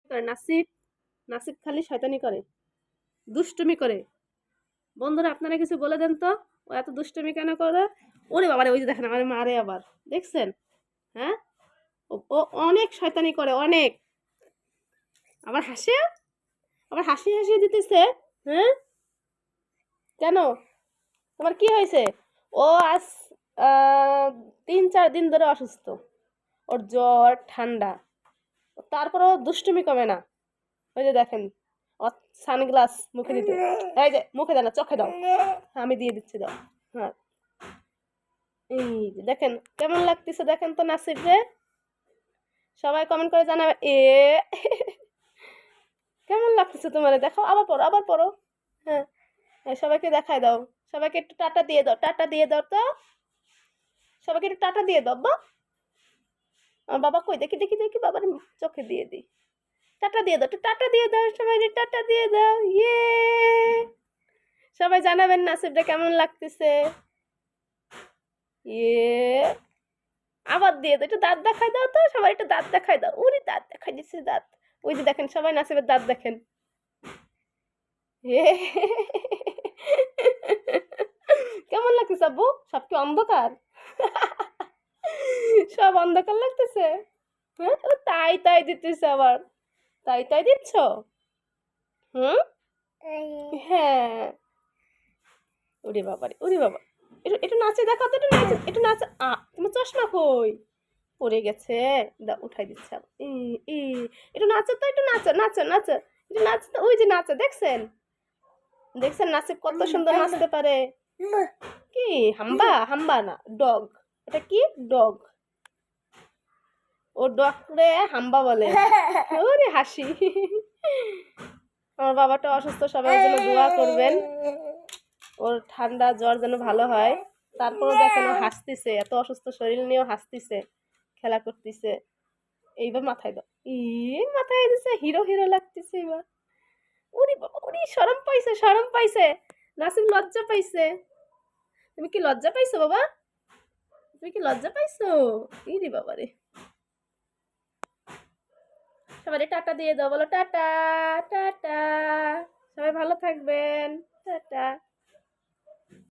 করে নাসিব নাসিব খালি শয়তানি করে, দুষ্টুমি করে। বন্ধুরা আপনারা কিছু বলে দেন তো, ও এত দুষ্টুমি কেন করে? ওরে বাবারে, ওই যে দেখেন আমার মারে আবার, দেখছেন? হ্যাঁ, ও অনেক শয়তানি করে, অনেক। আবার হাসে, আবার হাসি হাসি দিতেছে। হ্যাঁ, কেন? তোমার কি হয়েছে? ও আজ 3-4 দিন ধরে অসুস্থ, ওর জ্বর ঠান্ডা, তারপরেও দুষ্টুমি কমে না। ওই যে দেখেন, ওর সানগ্লাস মুখে দিতে, এই যে মুখে দেয় না, চোখে দাও, আমি দিয়ে দিচ্ছি, দাও। হ্যাঁ, এই যে দেখেন কেমন লাগতেছে, দেখেন তো নাসিব রে। সবাই কমেন্ট করে জানাবে কেমন লাগতেছে তোমার, দেখো, আবার পড়ো, আবার পড়ো। হ্যাঁ, সবাইকে দেখায় দাও, সবাইকে একটু টাটা দিয়ে দাও, টাটা দিয়ে দাও তো, সবাইকে একটু টাটা দিয়ে দাও। আমার বাবা কই, দেখি দেখি দেখি, বাবার চোখে দিয়ে দিই। টাটা দিয়ে দাও, একটু টাটা দিয়ে দাও, সবাই টাটা দিয়ে দাও। ইয়ে, সবাই জানাবেন নাসিবটা কেমন লাগতেছে। ইয়ে, আবার দিয়ে দাও, একটু দাঁত দেখাই দাও তো, সবাই একটু দাঁত দেখাই দাও। উরি, দাঁত দেখাই দিচ্ছে, দাঁত। ওই যে দেখেন, সবাই নাসিবের দাঁত দেখেন। কেমন লাগতেছে আব্বু? সব কি অন্ধকার? সব অন্ধকার লাগতেছে? হ্যাঁ, ও তাই তাই দিতেছে আবার, তাই তাই দিচ্ছ? হুম, হ্যাঁ। ওরে বাবারে, ওরে বাবা, একটু একটু নাচে দেখাও তো, একটু নাচে, একটু নাচে। তোমার চশমা কই? পড়ে গেছে, দাও উঠাই দিচ্ছে আবার। একটু নাচো তো, একটু নাচো নাচো নাচো, একটু নাচো তো, ওই যে নাচো, দেখছেন? দেখছেন নাসিব কত সুন্দর নাচতে পারে? কি হাম্বা? হাম্বা না, ডগ। এটা কি? ডগ। ও ডগ রে হাম্বা বলে। ওরে হাসি। আমার বাবাটা অসুস্থ, সবাই ওর জন্য দোয়া করবেন, ওর ঠান্ডা জ্বর যেন ভালো হয়। তারপরেও দেখেন ও হাসতেছে, এত অসুস্থ শরীর নিয়েও হাসতেছে, খেলা করতেছে। এইবার মাথায় দাও, মাথায় দিছে, হিরো হিরো লাগতেছে এবার। উরি বাবা, উরি, শরম পাইছে, শরম পাইছে, নাসিব লজ্জা পাইছে। তুমি কি লজ্জা পাইছো বাবা? তুমি কি লজ্জা পাইছো? ইরে বাবা রে। সবাই টাটা দিয়ে দাও, বলো টাটা। টাটা, সবাই ভালো থাকবেন, টাটা।